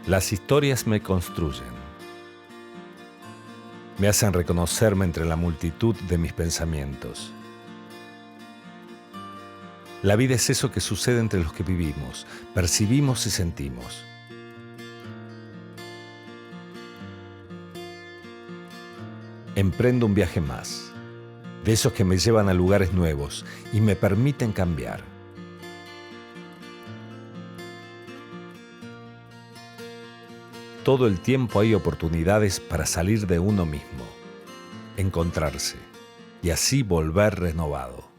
Las historias me construyen. Me hacen reconocerme entre la multitud de mis pensamientos. La vida es eso que sucede entre los que vivimos, percibimos y sentimos. Emprendo un viaje más, de esos que me llevan a lugares nuevos y me permiten cambiar. Todo el tiempo hay oportunidades para salir de uno mismo, encontrarse y así volver renovado.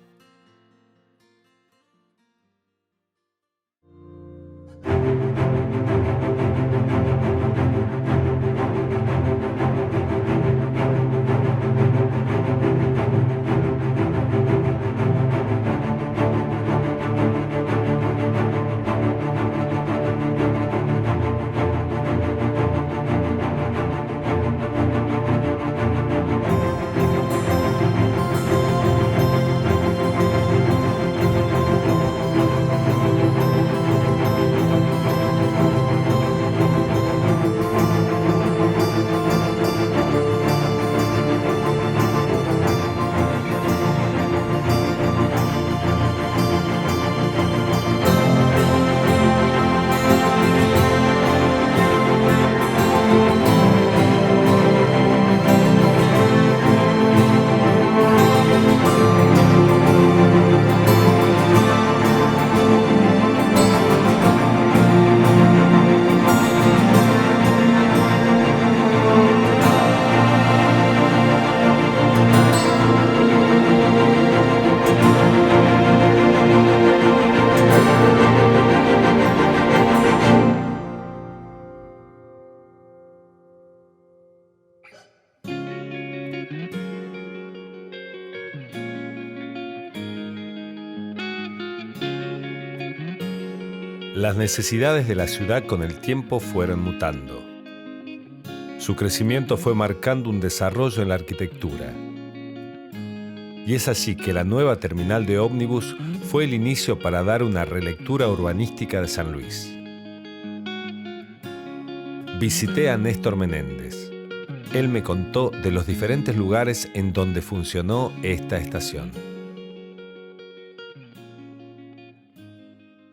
Las necesidades de la ciudad con el tiempo fueron mutando. Su crecimiento fue marcando un desarrollo en la arquitectura. Y es así que la nueva terminal de ómnibus fue el inicio para dar una relectura urbanística de San Luis. Visité a Néstor Menéndez. Él me contó de los diferentes lugares en donde funcionó esta estación.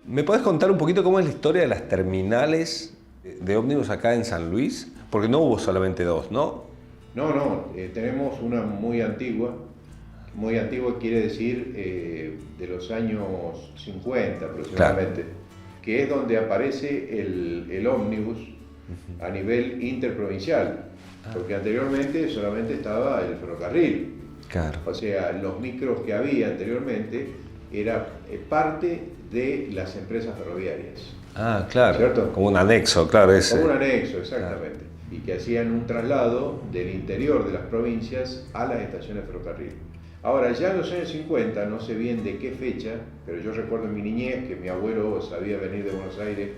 ¿Me podés contar un poquito cómo es la historia de las terminales de ómnibus acá en San Luis? Porque no hubo solamente dos, ¿no? No, tenemos una muy antigua. Muy antigua quiere decir de los años 50 aproximadamente, claro, que es donde aparece el ómnibus a nivel interprovincial, porque anteriormente solamente estaba el ferrocarril. Claro. O sea, los micros que había anteriormente era parte de las empresas ferroviarias. Ah, claro. ¿Cierto? Como un anexo, claro. Como un anexo, exactamente. Claro. Y que hacían un traslado del interior de las provincias a las estaciones de ferrocarril. Ahora, ya en los años 50, no sé bien de qué fecha, pero yo recuerdo en mi niñez que mi abuelo sabía venir de Buenos Aires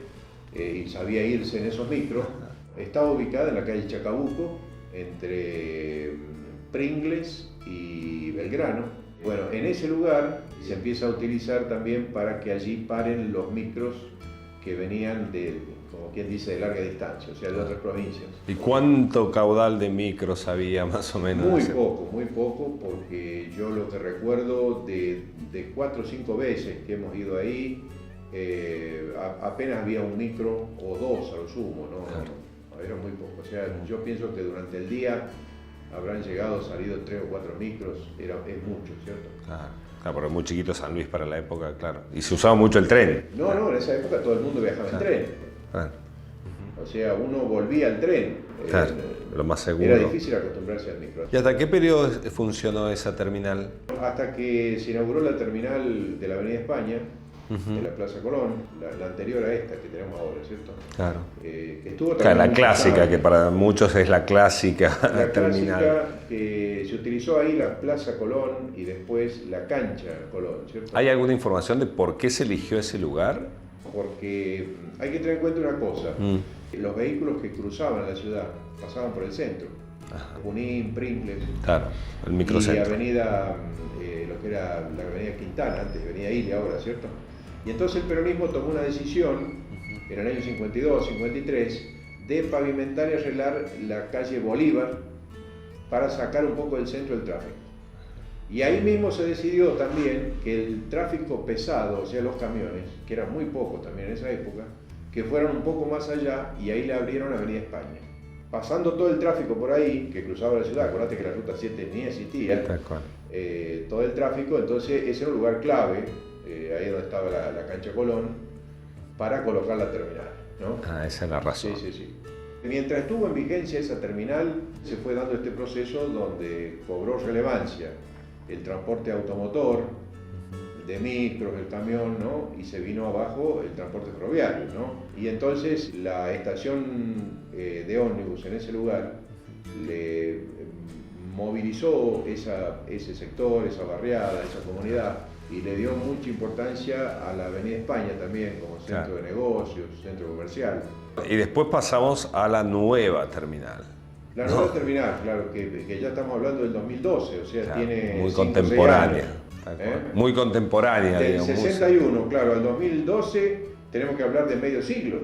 y sabía irse en esos micros. Estaba ubicada en la calle Chacabuco, entre Pringles y Belgrano. Bueno, en ese lugar se empieza a utilizar también para que allí paren los micros que venían de, como quien dice, de larga distancia, o sea, de otras provincias. ¿Y cuánto caudal de micros había más o menos? Muy poco, porque yo lo que recuerdo de 4 o 5 veces que hemos ido ahí, apenas había un micro o dos a lo sumo, ¿no? Claro. Era muy poco, o sea, yo pienso que durante el día habrán salido 3 o 4 micros, es mucho, ¿cierto? Claro, porque es muy chiquito San Luis para la época, claro. Y se usaba mucho el tren. No, en esa época todo el mundo viajaba en tren. Claro. O sea, uno volvía al tren. Claro, lo más seguro. Era difícil acostumbrarse al micro. ¿Y hasta qué periodo funcionó esa terminal? Hasta que se inauguró la terminal de la Avenida España, de la Plaza Colón, la anterior a esta que tenemos ahora, ¿cierto? Claro. Que estuvo claro, la clásica, que para muchos es la clásica terminal. La clásica que se utilizó ahí, la Plaza Colón y después la cancha Colón, ¿cierto? ¿Hay alguna información de por qué se eligió ese lugar? Porque hay que tener en cuenta una cosa. Los vehículos que cruzaban la ciudad pasaban por el centro. Junín, Pringles. Claro, el microcentro. Y avenida, lo que era la avenida Quintana, antes avenida Ilia ahora, ¿cierto? Y entonces el peronismo tomó una decisión en el año 52, 53, de pavimentar y arreglar la calle Bolívar para sacar un poco del centro del tráfico. Y ahí mismo se decidió también que el tráfico pesado, o sea, los camiones, que eran muy pocos también en esa época, que fueran un poco más allá y ahí le abrieron Avenida España. Pasando todo el tráfico por ahí, que cruzaba la ciudad, acuérdate que la Ruta 7 ni existía, todo el tráfico, entonces ese era un lugar clave, ahí donde estaba la cancha Colón, para colocar la terminal, ¿no? Ah, esa es la razón. Sí, sí, sí. Mientras estuvo en vigencia esa terminal, se fue dando este proceso donde cobró relevancia el transporte automotor, de micros, el camión, ¿no? Y se vino abajo el transporte ferroviario, ¿no? Y entonces la estación de ómnibus en ese lugar le movilizó ese sector, esa barriada, esa comunidad, y le dio mucha importancia a la Avenida España también como centro de negocios, centro comercial. Y después pasamos a la nueva terminal. La nueva terminal, claro, que ya estamos hablando del 2012, o sea, tiene muy 5, contemporánea. 6 años. Muy contemporánea, del digamos. 61, claro, al 2012 tenemos que hablar de medio siglo.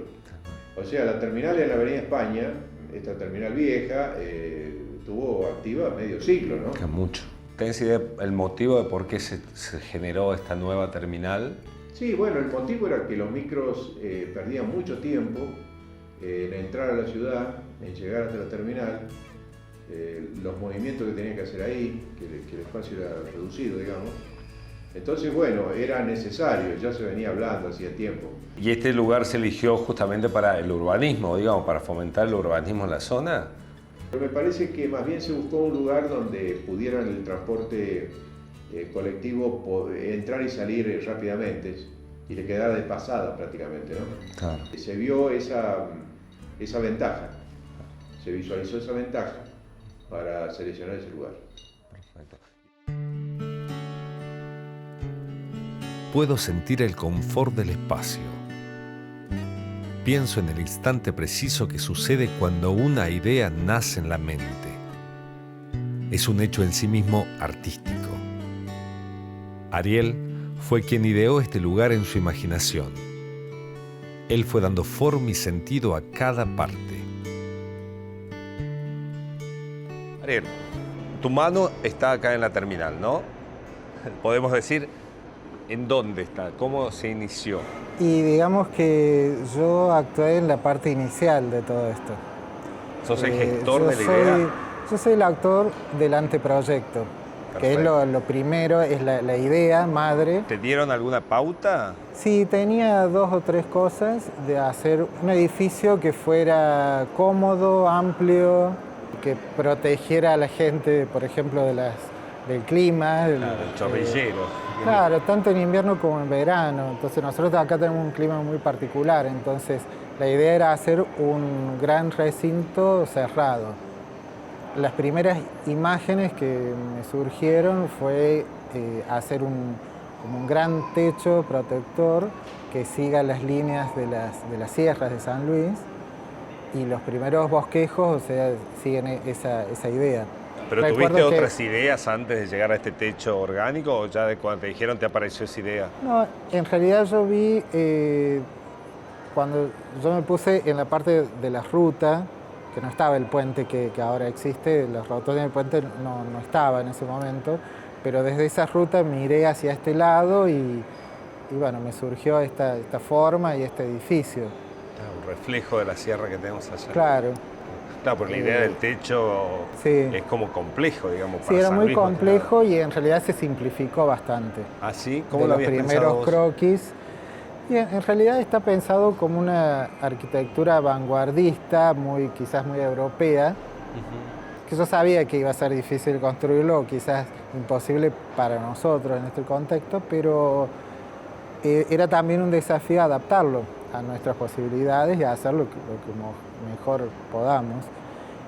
O sea, la terminal en la Avenida España, esta terminal vieja, estuvo activa medio siglo, ¿no? Que mucho. ¿Tenés idea el motivo de por qué se generó esta nueva terminal? Sí, bueno, el motivo era que los micros perdían mucho tiempo en entrar a la ciudad, en llegar hasta la terminal, los movimientos que tenían que hacer ahí, que el espacio era reducido, digamos. Entonces, bueno, era necesario, ya se venía hablando hacía tiempo. ¿Y este lugar se eligió justamente para el urbanismo, digamos, para fomentar el urbanismo en la zona? Pero me parece que más bien se buscó un lugar donde pudieran el transporte colectivo entrar y salir rápidamente y le quedara de pasada prácticamente, ¿no? Claro. Se vio esa ventaja, se visualizó esa ventaja para seleccionar ese lugar. Perfecto. Puedo sentir el confort del espacio. Pienso en el instante preciso que sucede cuando una idea nace en la mente. Es un hecho en sí mismo artístico. Ariel fue quien ideó este lugar en su imaginación. Él fue dando forma y sentido a cada parte. Ariel, tu mano está acá en la terminal, ¿no? Podemos decir en dónde está, cómo se inició. Y digamos que yo actué en la parte inicial de todo esto. ¿Sos el gestor de la idea? Yo soy el autor del anteproyecto, que es lo primero, es la idea madre. ¿Te dieron alguna pauta? Sí, tenía 2 o 3 cosas de hacer un edificio que fuera cómodo, amplio, que protegiera a la gente, por ejemplo, del clima. Claro, el chorrillero. Claro, tanto en invierno como en verano. Entonces nosotros acá tenemos un clima muy particular, entonces la idea era hacer un gran recinto cerrado. Las primeras imágenes que me surgieron fue hacer como un gran techo protector que siga las líneas de las sierras de San Luis, y los primeros bosquejos, o sea, siguen esa idea. ¿Pero tuviste otras ideas antes de llegar a este techo orgánico, o ya de cuando te dijeron te apareció esa idea? No, en realidad yo vi, cuando yo me puse en la parte de la ruta, que no estaba el puente que ahora existe, los rotones del puente no estaba en ese momento, pero desde esa ruta miré hacia este lado y bueno, me surgió esta forma y este edificio. Un reflejo de la sierra que tenemos allá. Claro. Claro, porque la idea del techo es como complejo, digamos. Sí, era muy complejo y en realidad se simplificó bastante. ¿Ah, sí? ¿Cómo lo habías pensado? De los primeros croquis. Y en realidad está pensado como una arquitectura vanguardista, quizás muy europea, que yo sabía que iba a ser difícil construirlo, quizás imposible para nosotros en este contexto, pero era también un desafío adaptarlo a nuestras posibilidades y a hacer lo que mejor podamos.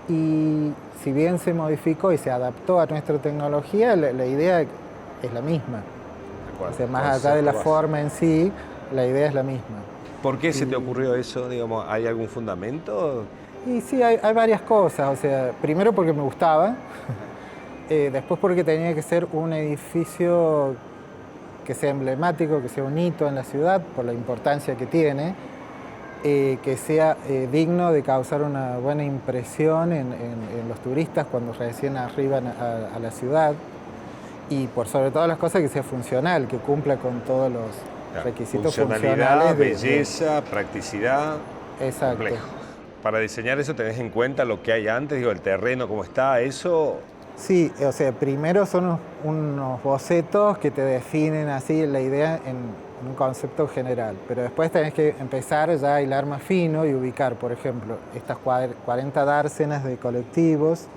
Y si bien se modificó y se adaptó a nuestra tecnología, la idea es la misma. O sea, más allá de la forma en sí, la idea es la misma. ¿Por qué se te ocurrió eso? Digamos, ¿hay algún fundamento? Y sí, hay varias cosas. O sea, primero porque me gustaba, después porque tenía que ser un edificio que sea emblemático, que sea un hito en la ciudad, por la importancia que tiene. que sea digno de causar una buena impresión en los turistas cuando recién arriban a la ciudad, y por sobre todas las cosas que sea funcional, que cumpla con todos los requisitos funcionales. Belleza, practicidad. Exacto. Complejo. Para diseñar eso tenés en cuenta lo que hay antes, digo, el terreno, cómo está, eso. Sí, o sea, primero son unos bocetos que te definen así la idea en un concepto general, pero después tenés que empezar ya a hilar más fino y ubicar, por ejemplo, estas 40 dársenas de colectivos,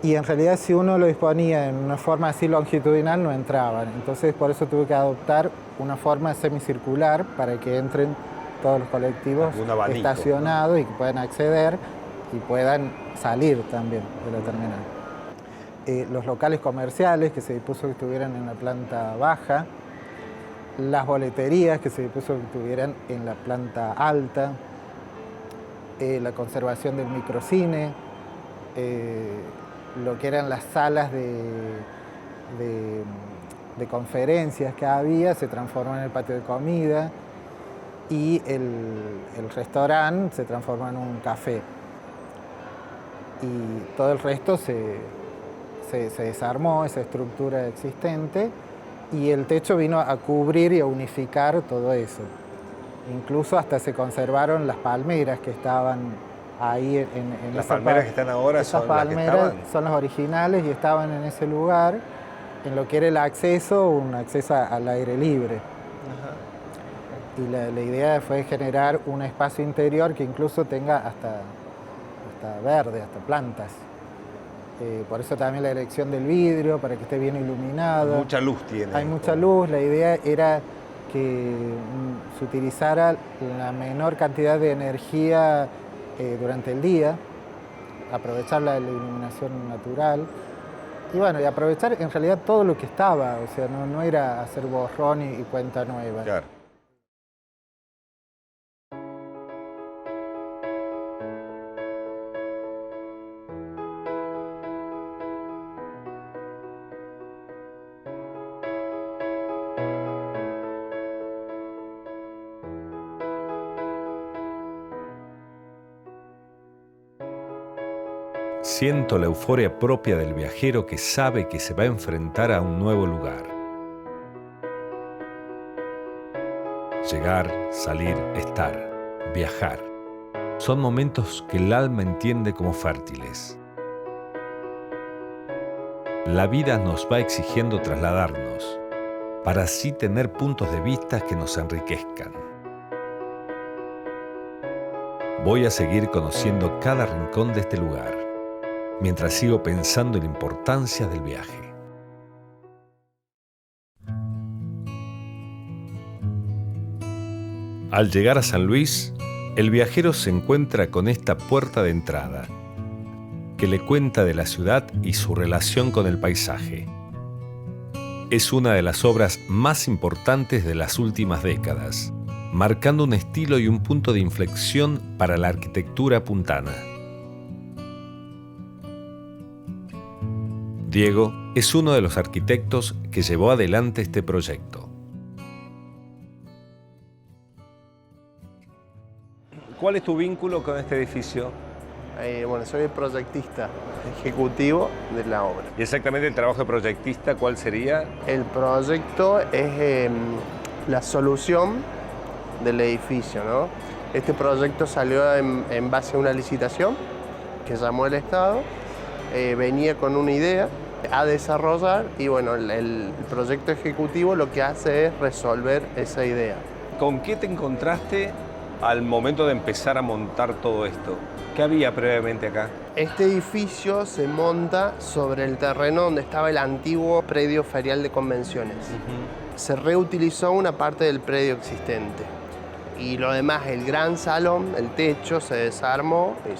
y en realidad si uno lo disponía en una forma así longitudinal no entraban, entonces por eso tuve que adoptar una forma semicircular para que entren todos los colectivos estacionados y que puedan acceder y puedan salir también de la terminal. Los locales comerciales que se dispuso que estuvieran en la planta baja, las boleterías que se dispuso que estuvieran en la planta alta, la conservación del microcine, lo que eran las salas de conferencias que había, se transformó en el patio de comida, y el restaurante se transformó en un café. Y todo el resto se desarmó, esa estructura existente, y el techo vino a cubrir y a unificar todo eso. Incluso hasta se conservaron las palmeras que estaban ahí en las palmeras que están ahora son las que estaban. Son las originales y estaban en ese lugar, en lo que era el acceso, un acceso al aire libre. Ajá. Y la idea fue generar un espacio interior que incluso tenga hasta verde, hasta plantas. Por eso también la elección del vidrio, para que esté bien iluminado. Mucha luz tiene. Hay mucha luz. La idea era que se utilizara la menor cantidad de energía durante el día, aprovechar la iluminación natural y bueno, y aprovechar en realidad todo lo que estaba, o sea, no era hacer borrón y cuenta nueva. Claro. Siento la euforia propia del viajero que sabe que se va a enfrentar a un nuevo lugar. Llegar, salir, estar, viajar. Son momentos que el alma entiende como fértiles. La vida nos va exigiendo trasladarnos, para así tener puntos de vista que nos enriquezcan. Voy a seguir conociendo cada rincón de este lugar, mientras sigo pensando en la importancia del viaje. Al llegar a San Luis, el viajero se encuentra con esta puerta de entrada, que le cuenta de la ciudad y su relación con el paisaje. Es una de las obras más importantes de las últimas décadas, marcando un estilo y un punto de inflexión para la arquitectura puntana. Diego es uno de los arquitectos que llevó adelante este proyecto. ¿Cuál es tu vínculo con este edificio? Bueno, soy el proyectista ejecutivo de la obra. ¿Y exactamente el trabajo de proyectista cuál sería? El proyecto es la solución del edificio, ¿no? Este proyecto salió en base a una licitación que llamó el Estado. Venía con una idea a desarrollar y bueno, el proyecto ejecutivo lo que hace es resolver esa idea. ¿Con qué te encontraste al momento de empezar a montar todo esto? ¿Qué había previamente acá? Este edificio se monta sobre el terreno donde estaba el antiguo predio ferial de convenciones. Se reutilizó una parte del predio existente y lo demás, el gran salón, el techo, se desarmó y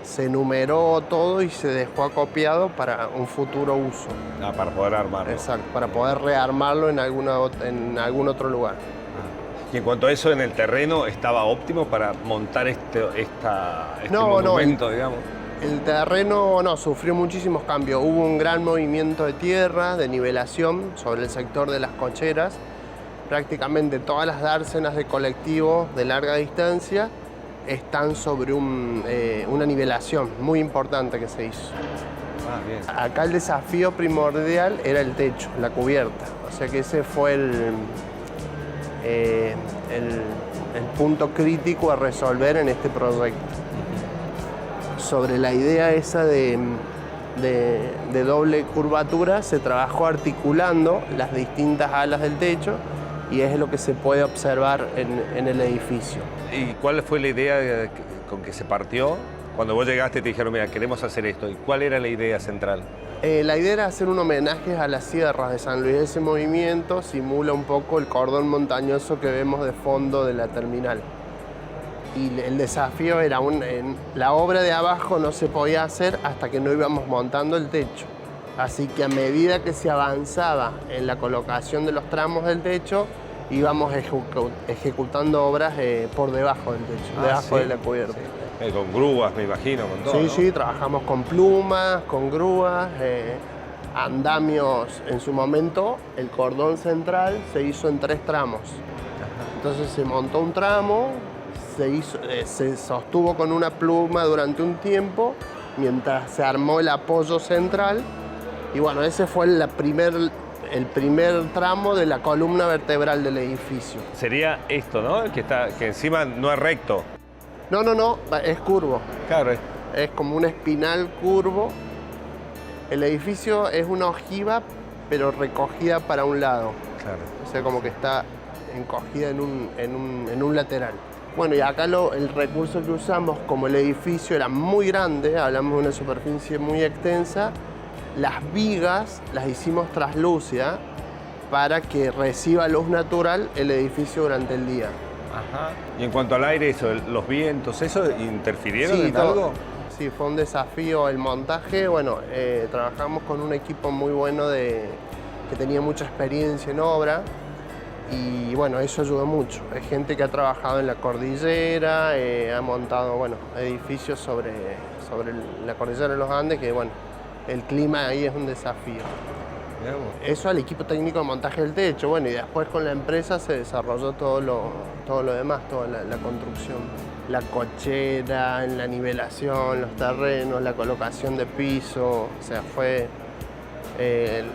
se numeró todo y se dejó acopiado para un futuro uso. Para poder armarlo. Exacto, para poder rearmarlo en algún otro lugar. Y en cuanto a eso, en el terreno, ¿estaba óptimo para montar este monumento, digamos? El terreno no, sufrió muchísimos cambios. Hubo un gran movimiento de tierra, de nivelación sobre el sector de las cocheras prácticamente todas las dársenas de colectivos de larga distancia están sobre una nivelación muy importante que se hizo. Bien. Acá el desafío primordial era el techo, la cubierta. O sea que ese fue el punto crítico a resolver en este proyecto. Sobre la idea esa de doble curvatura se trabajó articulando las distintas alas del techo y es lo que se puede observar en el edificio. ¿Y cuál fue la idea con que se partió? Cuando vos llegaste te dijeron, mira, queremos hacer esto. ¿Y cuál era la idea central? La idea era hacer un homenaje a las sierras de San Luis. Ese movimiento simula un poco el cordón montañoso que vemos de fondo de la terminal. Y el desafío era, la obra de abajo no se podía hacer hasta que no íbamos montando el techo. Así que a medida que se avanzaba en la colocación de los tramos del techo, íbamos ejecutando obras por debajo del techo, debajo de la cubierta. Sí. Con grúas, me imagino, con todo, Sí, ¿no? sí, trabajamos con plumas, con grúas, andamios. En su momento, el cordón central se hizo en 3 tramos. Entonces se montó un tramo, se sostuvo con una pluma durante un tiempo, mientras se armó el apoyo central. Y bueno, ese fue el primer tramo de la columna vertebral del edificio. Sería esto, ¿no? Que encima no es recto. No, es curvo. Claro. Es como un espinal curvo. El edificio es una ojiva, pero recogida para un lado. Claro. O sea, como que está encogida en un lateral. Bueno, y acá el recurso que usamos, como el edificio era muy grande, hablamos de una superficie muy extensa, las vigas las hicimos traslúcidas para que reciba luz natural el edificio durante el día. Ajá. Y en cuanto al aire, los vientos, ¿eso interfirieron Sí, en algo? Sí, fue un desafío el montaje. Bueno, trabajamos con un equipo muy bueno que tenía mucha experiencia en obra y bueno, eso ayudó mucho. Hay gente que ha trabajado en la cordillera, ha montado edificios sobre la cordillera de los Andes, que bueno, el clima ahí es un desafío. Eso al equipo técnico de montaje del techo, bueno, y después con la empresa se desarrolló todo lo demás, toda la construcción. La cochera, la nivelación, los terrenos, la colocación de piso, o sea, fue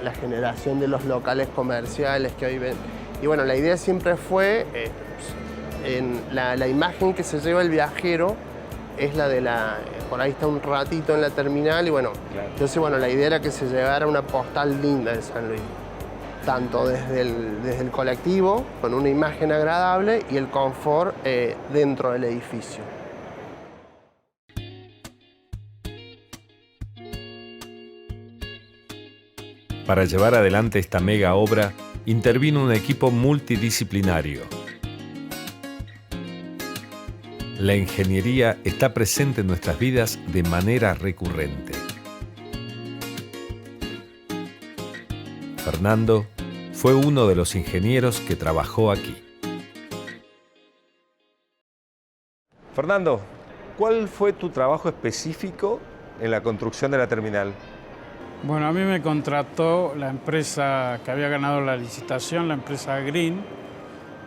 la generación de los locales comerciales que hoy ven. Y bueno, la idea siempre fue, en la imagen que se lleva el viajero es la de por ahí está un ratito en la terminal y bueno, claro. Entonces bueno, la idea era que se llevara una postal linda de San Luis. Tanto desde el colectivo, con una imagen agradable, y el confort dentro del edificio. Para llevar adelante esta mega obra, intervino un equipo multidisciplinario. La ingeniería está presente en nuestras vidas de manera recurrente. Fernando fue uno de los ingenieros que trabajó aquí. Fernando, ¿cuál fue tu trabajo específico en la construcción de la terminal? Bueno, a mí me contrató la empresa que había ganado la licitación, la empresa Green,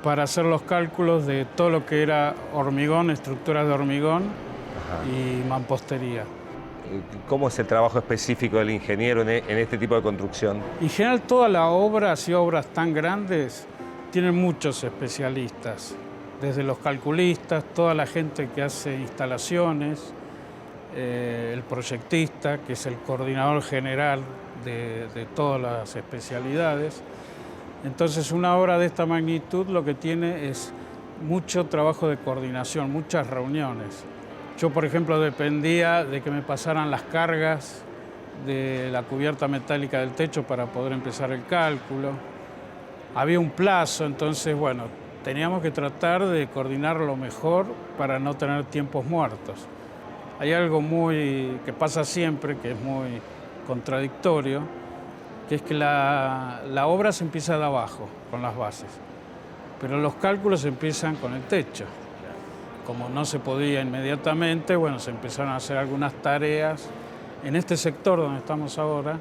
para hacer los cálculos de todo lo que era hormigón, estructuras de hormigón. Ajá. Y mampostería. ¿Cómo es el trabajo específico del ingeniero en este tipo de construcción? En general, todas las obras y obras tan grandes tienen muchos especialistas, desde los calculistas, toda la gente que hace instalaciones, el proyectista, que es el coordinador general de todas las especialidades. Entonces, una obra de esta magnitud lo que tiene es mucho trabajo de coordinación, muchas reuniones. Yo, por ejemplo, dependía de que me pasaran las cargas de la cubierta metálica del techo para poder empezar el cálculo. Había un plazo, entonces, bueno, teníamos que tratar de coordinarlo mejor para no tener tiempos muertos. Hay algo que pasa siempre, que es muy contradictorio, que es que la obra se empieza de abajo, con las bases, pero los cálculos empiezan con el techo. Como no se podía inmediatamente, bueno, se empezaron a hacer algunas tareas en este sector donde estamos ahora,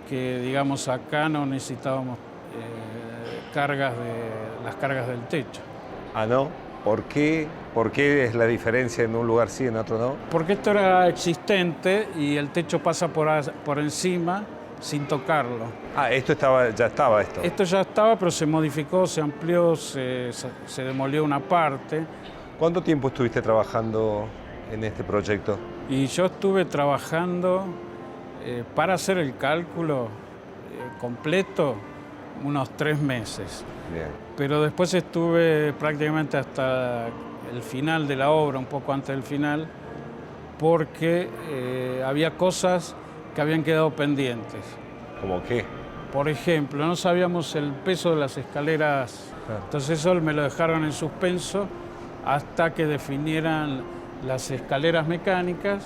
que digamos acá no necesitábamos cargas del techo. Ah, ¿no? ¿Por qué es la diferencia en un lugar sí y en otro no? Porque esto era existente y el techo pasa por encima sin tocarlo. Ah, ya estaba esto. Esto ya estaba, pero se modificó, se amplió, se demolió una parte. ¿Cuánto tiempo estuviste trabajando en este proyecto? Y yo estuve trabajando para hacer el cálculo completo unos 3 meses. Bien. Pero después estuve prácticamente hasta el final de la obra, un poco antes del final, porque había cosas que habían quedado pendientes. ¿Cómo qué? Por ejemplo, no sabíamos el peso de las escaleras, Claro. entonces eso me lo dejaron en suspenso hasta que definieran las escaleras mecánicas.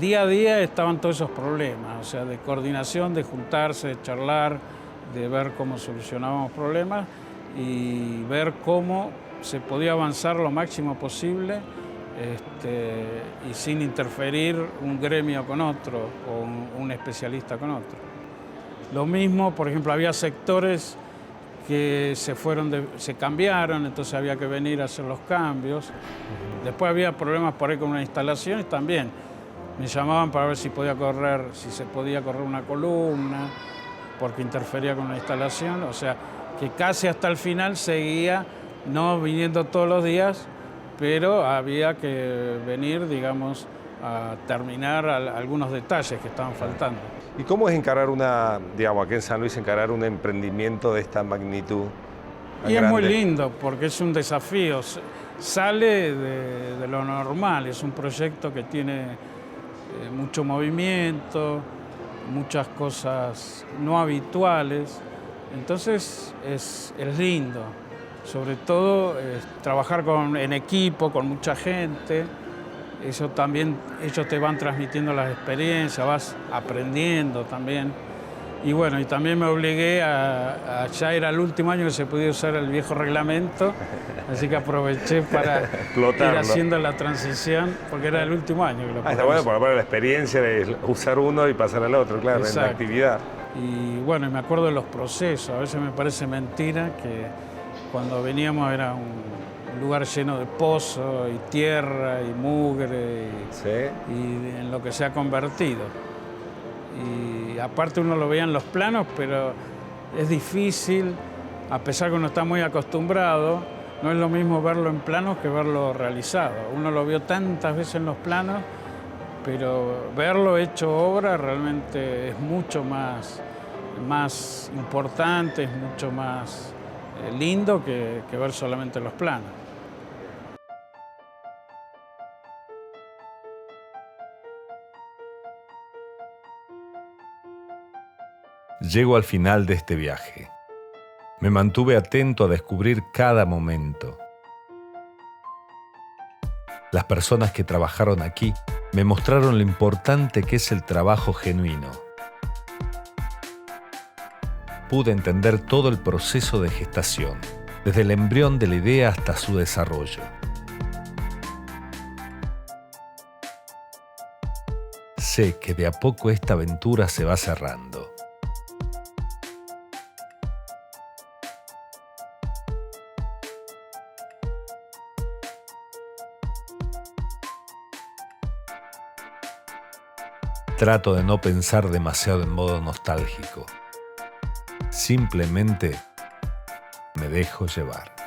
Día a día estaban todos esos problemas, o sea, de coordinación, de juntarse, de charlar, de ver cómo solucionábamos problemas y ver cómo se podía avanzar lo máximo posible y sin interferir un gremio con otro o un especialista con otro. Lo mismo, por ejemplo, había sectores que se cambiaron, entonces había que venir a hacer los cambios. Después había problemas por ahí con unas instalaciones también. Me llamaban para ver si se podía correr una columna, porque interfería con la instalación. O sea, que casi hasta el final seguía, no viniendo todos los días, pero había que venir, digamos, a terminar algunos detalles que estaban faltando. ¿Y cómo es encarar aquí en San Luis, encarar un emprendimiento de esta magnitud tan Y es muy grande? lindo, porque es un desafío. Sale de lo normal, es un proyecto que tiene mucho movimiento, muchas cosas no habituales, entonces es lindo, sobre todo trabajar en equipo, con mucha gente, eso también, ellos te van transmitiendo las experiencias, vas aprendiendo también. Y bueno, y también me obligué ya era el último año que se podía usar el viejo reglamento, así que aproveché para ir haciendo la transición, porque era el último año que lo podía Está bueno usar. para la experiencia de usar uno y pasar al otro, claro, Exacto. en la actividad. Y bueno, y me acuerdo de los procesos, a veces me parece mentira que cuando veníamos era un lugar lleno de pozos y tierra y mugre Sí. y en lo que se ha convertido. Y aparte uno lo veía en los planos, pero es difícil, a pesar que uno está muy acostumbrado, no es lo mismo verlo en planos que verlo realizado. Uno lo vio tantas veces en los planos, pero verlo hecho obra realmente es mucho más importante, es mucho más lindo que ver solamente los planos. Llego al final de este viaje. Me mantuve atento a descubrir cada momento. Las personas que trabajaron aquí me mostraron lo importante que es el trabajo genuino. Pude entender todo el proceso de gestación, desde el embrión de la idea hasta su desarrollo. Sé que de a poco esta aventura se va cerrando. Trato de no pensar demasiado en modo nostálgico. Simplemente me dejo llevar.